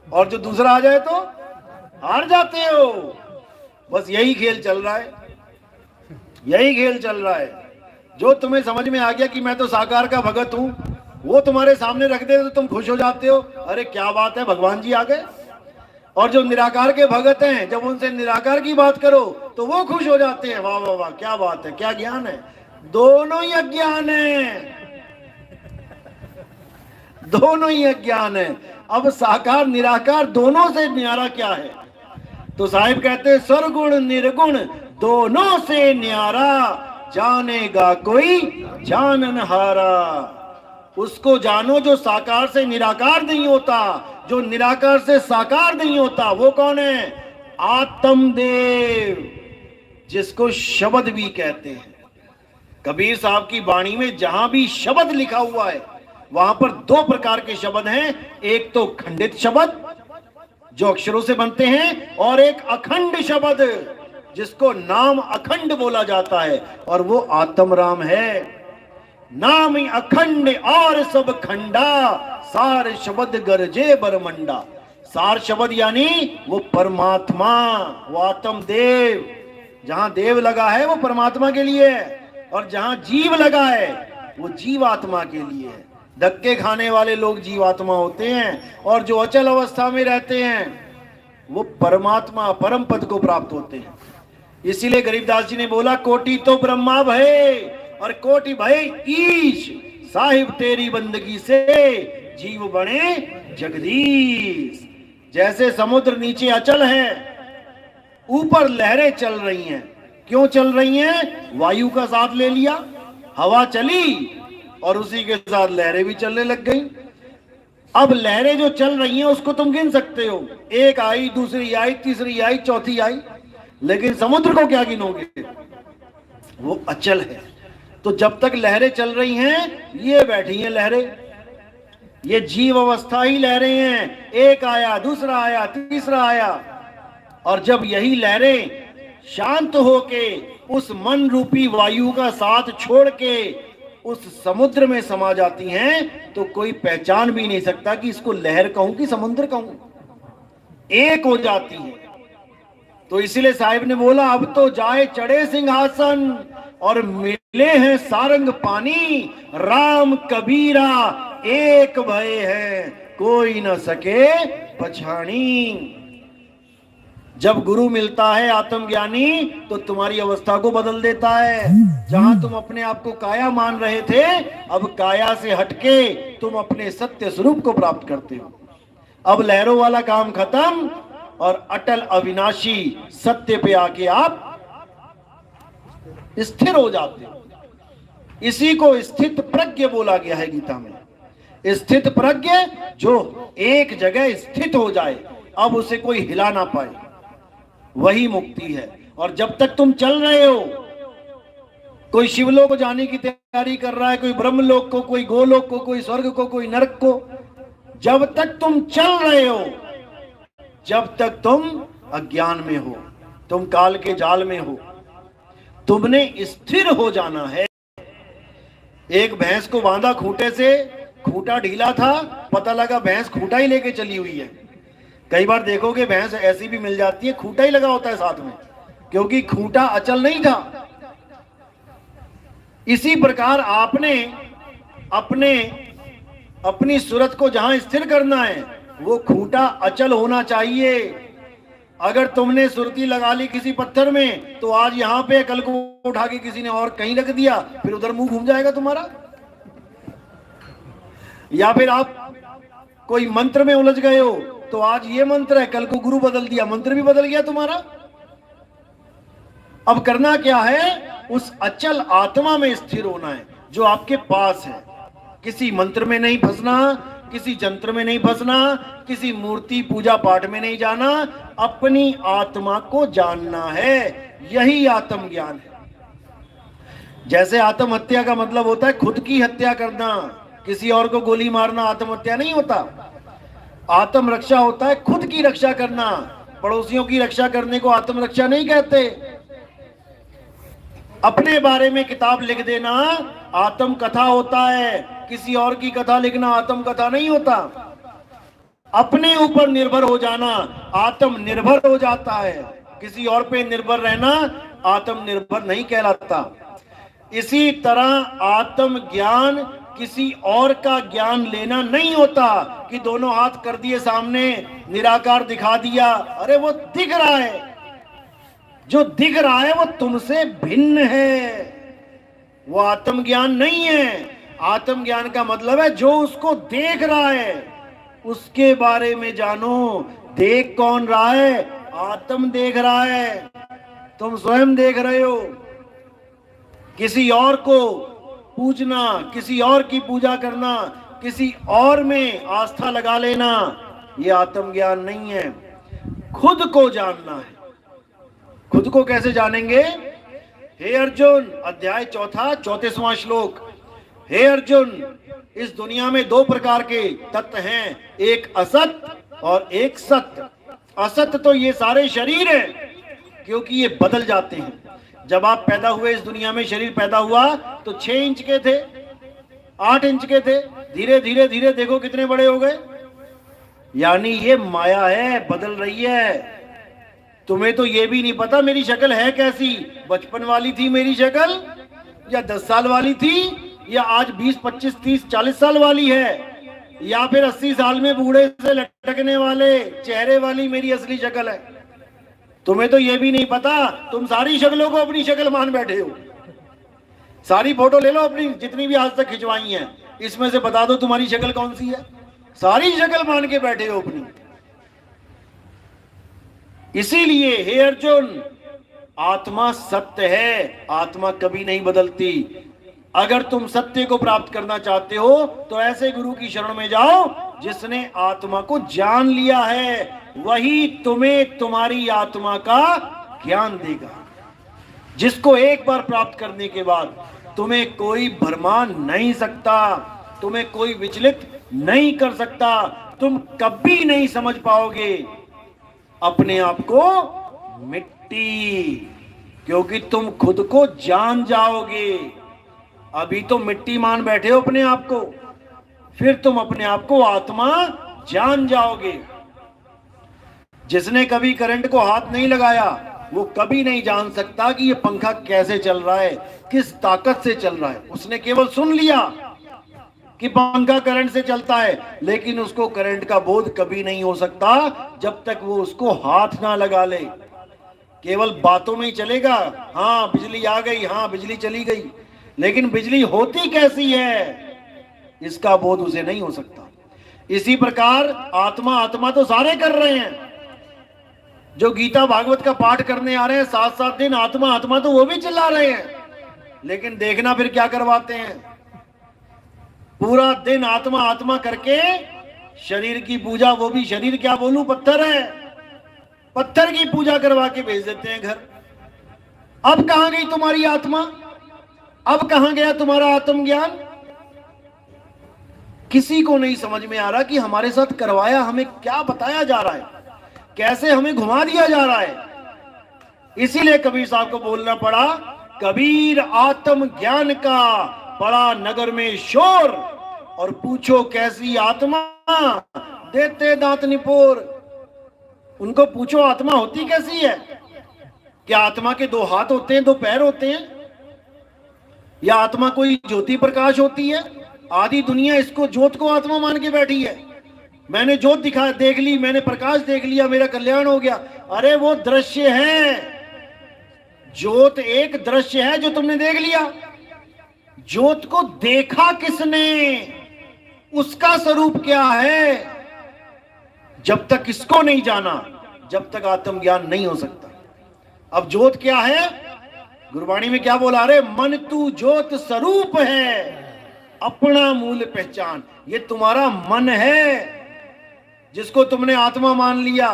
A: और जो दूसरा आ जाए तो हार जाते हो। बस यही खेल चल रहा है, यही खेल चल रहा है। जो तुम्हें समझ में आ गया कि मैं तो साकार का भगत हूं, वो तुम्हारे सामने रख दे तो तुम खुश हो जाते हो, अरे क्या बात है, भगवान जी आ गए। और जो निराकार के भगत हैं, जब उनसे निराकार की बात करो तो वो खुश हो जाते हैं, वाह वाह वाह क्या बात है, क्या ज्ञान है। दोनों ही अज्ञान है, दोनों ही अज्ञान है। अब साकार निराकार दोनों से न्यारा क्या है? तो साहिब कहते हैं सरगुण निर्गुण दोनों से न्यारा, जानेगा कोई जाननहारा। उसको जानो जो साकार से निराकार नहीं होता, जो निराकार से साकार नहीं होता। वो कौन है? आत्मदेव, जिसको शब्द भी कहते हैं। कबीर साहब की वाणी में जहां भी शब्द लिखा हुआ है वहां पर दो प्रकार के शब्द हैं, एक तो खंडित शब्द जो अक्षरों से बनते हैं, और एक अखंड शब्द जिसको नाम अखंड बोला जाता है, और वो आत्म राम है। नाम अखंड और सब खंडा, सार शब्द गरजे बरमंडा। सार शब्द यानी वो परमात्मा, वो आत्म देव। जहां देव लगा है वो परमात्मा के लिए है, और जहां जीव लगा है वो जीवात्मा के लिए है। धक्के खाने वाले लोग जीवात्मा होते हैं, और जो अचल अवस्था में रहते हैं वो परमात्मा परम पद को प्राप्त होते हैं। इसीलिए गरीबदास जी ने बोला कोटि तो ब्रह्मा भय और कोटि भय ईश, साहिब तेरी बंदगी से जीव बने जगदीश। जैसे समुद्र नीचे अचल है, ऊपर लहरें चल रही हैं। क्यों चल रही हैं? वायु का साथ ले लिया, हवा चली और उसी के साथ लहरें भी चलने लग गई। अब लहरें जो चल रही हैं उसको तुम गिन सकते हो, एक आई, दूसरी आई, तीसरी आई, चौथी आई, लेकिन समुद्र को क्या गिनोगे? वो अचल है। तो जब तक लहरें चल रही हैं, ये बैठी हैं लहरें, ये जीव अवस्था ही लहरें हैं। एक आया, दूसरा आया, तीसरा आया, और जब यही लहरें शांत होके उस मन रूपी वायु का साथ छोड़ के उस समुद्र में समा जाती हैं, तो कोई पहचान भी नहीं सकता कि इसको लहर कहूं कि समुद्र कहूं। एक हो जाती है। तो इसीलिए साहिब ने बोला अब तो जाए चढ़े सिंहासन और मिले हैं सारंग पानी, राम कबीरा एक भय है कोई न सके पछाणी। जब गुरु मिलता है आत्मज्ञानी तो तुम्हारी अवस्था को बदल देता है। जहां तुम अपने आप को काया मान रहे थे, अब काया से हटके तुम अपने सत्य स्वरूप को प्राप्त करते हो। अब लहरों वाला काम खत्म और अटल अविनाशी सत्य पे आके आप स्थिर हो जाते हो। इसी को स्थित प्रज्ञ बोला गया है गीता में। स्थित प्रज्ञ जो एक जगह स्थित हो जाए, अब उसे कोई हिला ना पाए, वही मुक्ति है। और जब तक तुम चल रहे हो, कोई शिवलोक को जाने की तैयारी कर रहा है, कोई ब्रह्मलोक को, कोई गोलोक को, कोई स्वर्ग को, कोई नरक को, जब तक तुम चल रहे हो, जब तक तुम अज्ञान में हो, तुम काल के जाल में हो, तुमने स्थिर हो जाना है। एक भैंस को बांधा खूंटे से, खूंटा ढीला था, पता लगा भैंस खूंटा ही लेके चली हुई है। कई बार देखोगे भैंस ऐसी भी मिल जाती है, खूंटा ही लगा होता है साथ में, क्योंकि खूंटा अचल नहीं था। इसी प्रकार आपने अपनी सूरत को जहां स्थिर करना है, वो खूंटा अचल होना चाहिए। अगर तुमने सुरती लगा ली किसी पत्थर में तो आज यहाँ पे, कल को उठा के किसी ने और कहीं रख दिया, फिर उधर मुंह घूम जाएगा तुम्हारा। या फिर आप कोई मंत्र में उलझ गए हो तो आज ये मंत्र है, कल को गुरु बदल दिया, मंत्र भी बदल गया तुम्हारा। अब करना क्या है, उस अचल आत्मा में स्थिर होना है जो आपके पास है। किसी मंत्र में नहीं फंसना, किसी जंत्र में नहीं फंसना, किसी मूर्ति पूजा पाठ में नहीं जाना, अपनी आत्मा को जानना है। यही आत्म ज्ञान है। जैसे आत्महत्या का मतलब होता है खुद की हत्या करना, किसी और को गोली मारना आत्महत्या नहीं होता। आत्म रक्षा होता है खुद की रक्षा करना। पड़ोसियों की रक्षा करने को आत्म रक्षा नहीं कहते। अपने बारे में किताब लिख देना आत्म कथा होता है, किसी और की कथा लिखना आत्म कथा नहीं होता। अपने ऊपर निर्भर हो जाना आत्म निर्भर हो जाता है, किसी और पे निर्भर रहना आत्म निर्भर नहीं कहलाता। इसी तरह आत्म ज्ञान किसी और का ज्ञान लेना नहीं होता कि दोनों हाथ कर दिए सामने, निराकार दिखा दिया, अरे वो दिख रहा है, जो दिख रहा है वो तुमसे भिन्न है, वो आत्मज्ञान नहीं है। आत्मज्ञान का मतलब है जो उसको देख रहा है उसके बारे में जानो। देख कौन रहा है, आत्म देख रहा है, तुम स्वयं देख रहे हो। किसी और को पूजना, किसी और की पूजा करना, किसी और में आस्था लगा लेना, यह आत्मज्ञान नहीं है। खुद को जानना है। खुद को कैसे जानेंगे? हे अर्जुन, अध्याय 4 34वां श्लोक। हे अर्जुन, इस दुनिया में 2 प्रकार के तत्व हैं, एक असत और एक सत्य। असत तो ये सारे शरीर हैं, क्योंकि ये बदल जाते हैं। जब आप पैदा हुए इस दुनिया में, शरीर पैदा हुआ तो 6 इंच के थे, 8 इंच के थे, धीरे धीरे धीरे देखो कितने बड़े हो गए। यानी ये माया है, बदल रही है। तुम्हें तो ये भी नहीं पता मेरी शक्ल है कैसी, बचपन वाली थी मेरी शक्ल, या 10 साल वाली थी, या आज 20 25 30 40 साल वाली है, या फिर 80 साल में बूढ़े से लटकने वाले चेहरे वाली मेरी असली शक्ल है। तुम्हें तो ये भी नहीं पता, तुम सारी शक्लों को अपनी शक्ल मान बैठे हो। सारी फोटो ले लो अपनी, जितनी भी आज तक खिंचवाई हैं, इसमें से बता दो तुम्हारी शक्ल कौन सी है। सारी शक्ल मान के बैठे हो अपनी। इसीलिए हे अर्जुन, आत्मा सत्य है, आत्मा कभी नहीं बदलती। अगर तुम सत्य को प्राप्त करना चाहते हो तो ऐसे गुरु की शरण में जाओ जिसने आत्मा को जान लिया है। वही तुम्हें तुम्हारी आत्मा का ज्ञान देगा, जिसको एक बार प्राप्त करने के बाद तुम्हें कोई भरमा नहीं सकता, तुम्हें कोई विचलित नहीं कर सकता। तुम कभी नहीं समझ पाओगे अपने आप को मिट्टी, क्योंकि तुम खुद को जान जाओगे। अभी तो मिट्टी मान बैठे हो अपने आप को, फिर तुम अपने आप को आत्मा जान जाओगे। जिसने कभी करंट को हाथ नहीं लगाया वो कभी नहीं जान सकता कि ये पंखा कैसे चल रहा है, किस ताकत से चल रहा है। उसने केवल सुन लिया कि पंखा करंट से चलता है, लेकिन उसको करंट का बोध कभी नहीं हो सकता जब तक वो उसको हाथ ना लगा ले। केवल बातों में ही चलेगा, हाँ बिजली आ गई, हाँ बिजली चली गई, लेकिन बिजली होती कैसी है इसका बोध उसे नहीं हो सकता। इसी प्रकार आत्मा, आत्मा तो सारे कर रहे हैं। जो गीता भागवत का पाठ करने आ रहे हैं 7-7 दिन, आत्मा आत्मा तो वो भी चिल्ला रहे हैं, लेकिन देखना फिर क्या करवाते हैं। पूरा दिन आत्मा आत्मा करके शरीर की पूजा, वो भी शरीर क्या बोलूं, पत्थर है, पत्थर की पूजा करवा के भेज देते हैं घर। अब कहां गई तुम्हारी आत्मा? अब कहां गया तुम्हारा आत्मज्ञान? किसी को नहीं समझ में आ रहा कि हमारे साथ करवाया, हमें क्या बताया जा रहा है, कैसे हमें घुमा दिया जा रहा है। इसीलिए कबीर साहब को बोलना पड़ा, कबीर आत्म ज्ञान का बड़ा नगर में शोर, और पूछो कैसी आत्मा, देते दांत निपोर। उनको पूछो आत्मा होती कैसी है? क्या आत्मा के 2 हाथ होते हैं, 2 पैर होते हैं, या आत्मा कोई ज्योति प्रकाश होती है? आधी दुनिया इसको, ज्योत को आत्मा मान के बैठी है। मैंने ज्योत देख ली, मैंने प्रकाश देख लिया, मेरा कल्याण हो गया। अरे वो दृश्य है, ज्योत एक दृश्य है जो तुमने देख लिया। ज्योत को देखा किसने, उसका स्वरूप क्या है, जब तक इसको नहीं जाना, जब तक आत्मज्ञान नहीं हो सकता। अब ज्योत क्या है, गुरबाणी में क्या बोला, अरे मन तू ज्योत स्वरूप है, अपना मूल पहचान। ये तुम्हारा मन है जिसको तुमने आत्मा मान लिया,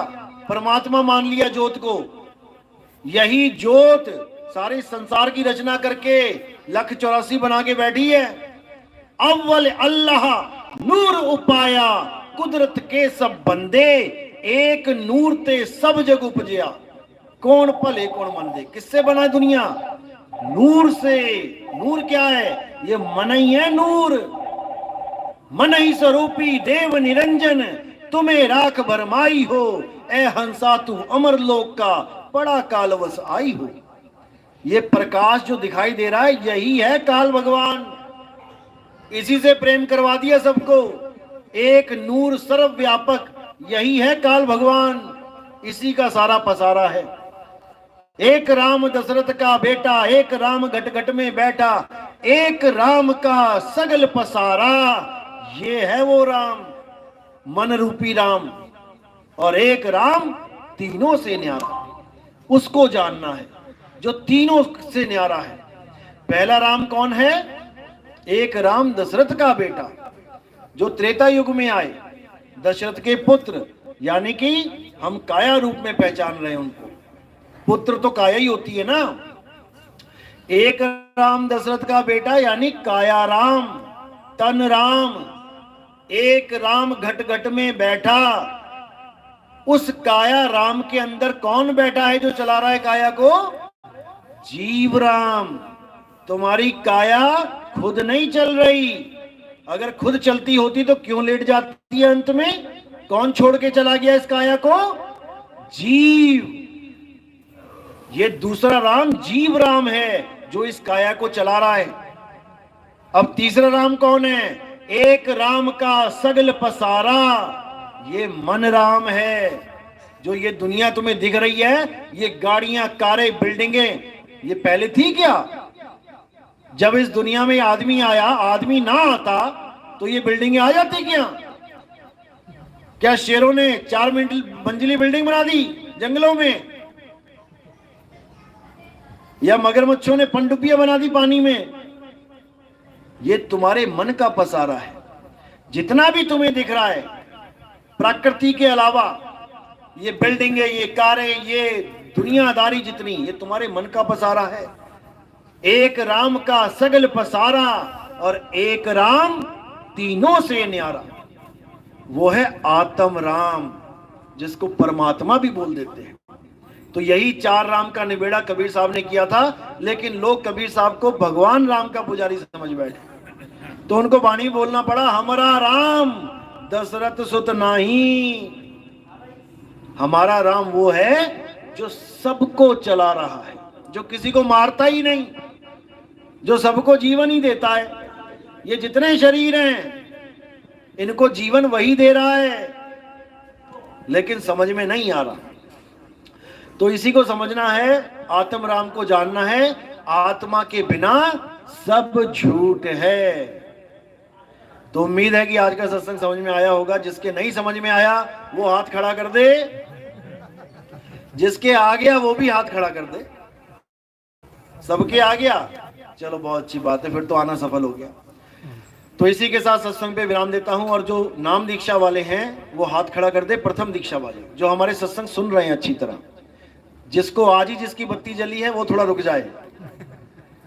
A: परमात्मा मान लिया ज्योत को। यही ज्योत सारे संसार की रचना करके 1,84 बना के बैठी है। अव्वल अल्लाह नूर उपाया, कुदरत के सब बंदे, एक नूर ते सब जग उपजया। कौन भले कौन मंदे, किससे बना है दुनिया, नूर से। नूर क्या है, ये मन ही है नूर। मन ही स्वरूपी देव निरंजन, तुम्हें राख भरमाई हो, ए हंसा तू अमर लोक का, बड़ा कालवश आई हो। ये प्रकाश जो दिखाई दे रहा है, यही है काल भगवान। इसी से प्रेम करवा दिया सबको। एक नूर सर्वव्यापक, यही है काल भगवान। इसी का सारा पसारा है। एक राम दशरथ का बेटा, एक राम घट घट में बैठा, एक राम का सगल पसारा। ये है वो राम, मन रूपी राम। और एक राम तीनों से न्यारा, उसको जानना है जो तीनों से न्यारा है। पहला राम कौन है, एक राम दशरथ का बेटा, जो त्रेता युग में आए, दशरथ के पुत्र, यानी कि हम काया रूप में पहचान रहे हैं उनको। पुत्र तो काया ही होती है ना। एक राम दशरथ का बेटा यानी काया राम, तन राम। एक राम घट घट में बैठा, उस काया राम के अंदर कौन बैठा है जो चला रहा है काया को, जीव राम। तुम्हारी काया खुद नहीं चल रही। अगर खुद चलती होती तो क्यों लेट जाती है अंत में। कौन छोड़ के चला गया इस काया को, जीव। ये दूसरा राम जीव राम है जो इस काया को चला रहा है। अब तीसरा राम कौन है, एक राम का सगल पसारा। ये मन राम है। जो ये दुनिया तुम्हें दिख रही है, ये गाड़ियां, कारें, बिल्डिंगें, ये पहले थी क्या। जब इस दुनिया में आदमी आया, आदमी ना आता तो ये बिल्डिंगें आ जाती क्या। क्या शेरों ने 4 मंजिली बिल्डिंग बना दी जंगलों में, या मगरमच्छों ने पनडुब्बियां बना दी पानी में। ये तुम्हारे मन का पसारा है। जितना भी तुम्हें दिख रहा है प्रकृति के अलावा, ये बिल्डिंगें, ये कारें, ये दुनियादारी जितनी, ये तुम्हारे मन का पसारा है। एक राम का सगल पसारा और एक राम तीनों से न्यारा, वो है आत्म राम, जिसको परमात्मा भी बोल देते हैं। तो यही 4 राम का निबेड़ा कबीर साहब ने किया था। लेकिन लोग कबीर साहब को भगवान राम का पुजारी समझ बैठे, तो उनको वाणी बोलना पड़ा, हमारा राम दशरथ सुत नाही। हमारा राम वो है जो सबको चला रहा है, जो किसी को मारता ही नहीं, जो सबको जीवन ही देता है। ये जितने शरीर हैं, इनको जीवन वही दे रहा है, लेकिन समझ में नहीं आ रहा। तो इसी को समझना है, आत्म राम को जानना है। आत्मा के बिना सब झूठ है। तो उम्मीद है कि आज का सत्संग समझ में आया होगा। जिसके नहीं समझ में आया वो हाथ खड़ा कर दे, जिसके आ गया वो भी हाथ खड़ा कर दे। सबके आ गया, चलो बहुत अच्छी बात है, फिर तो आना सफल हो गया। तो इसी के साथ सत्संग पे विराम देता हूं। और जो नाम दीक्षा वाले हैं वो हाथ खड़ा कर दे, प्रथम दीक्षा वाले जो हमारे सत्संग सुन रहे हैं अच्छी तरह। जिसको आज ही जिसकी बत्ती जली है वो थोड़ा रुक जाए,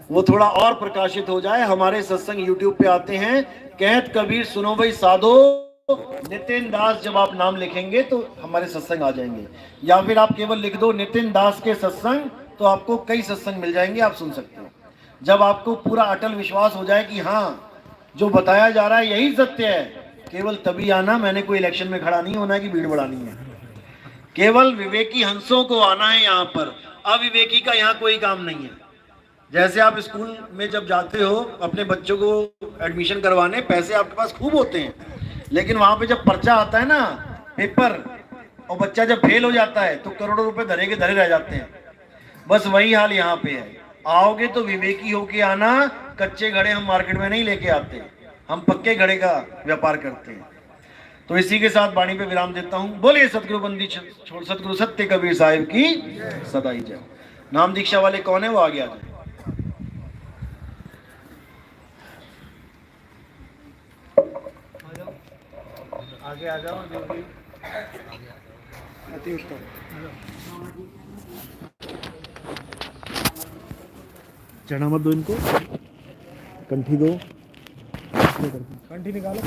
A: वो थोड़ा और प्रकाशित हो जाए। हमारे सत्संग यूट्यूब पे आते हैं, कहत कबीर सुनो भाई साधो नितिन दास। जब आप नाम लिखेंगे तो हमारे सत्संग आ जाएंगे, या फिर आप केवल लिख दो नितिन दास के सत्संग, तो आपको कई सत्संग मिल जाएंगे, आप सुन सकते हो। जब आपको पूरा अटल विश्वास हो जाए कि हाँ जो बताया जा रहा है यही सत्य है, केवल तभी आना। मैंने कोई इलेक्शन में खड़ा नहीं होना है कि भीड़ बढ़ानी है। केवल विवेकी हंसों को आना है यहाँ पर, अविवेकी का यहाँ कोई काम नहीं है। जैसे आप स्कूल में जब जाते हो अपने बच्चों को एडमिशन करवाने, पैसे आपके पास खूब होते हैं, लेकिन वहां पे जब पर्चा आता है ना, पेपर, और बच्चा जब फेल हो जाता है तो करोड़ों रुपए धरे के धरे रह जाते हैं। बस वही हाल यहाँ पे है। आओगे तो विवेकी होके आना, कच्चे घड़े हम मार्केट में नहीं लेके आते, हम पक्के घड़े का व्यापार करते हैं। तो इसी के साथ वाणी पे विराम देता हूं। बोलिए सतगुरु बंदी छोड़ सतगुरु सत्य कबीर साहिब की सदा ही जय। नाम दीक्षा वाले कौन है वो आगे आ जाए।
B: आगे आ जाओ।
C: अति उत्तम। चढ़ा मत दो इनको, कंठी दो, कंठी निकालो।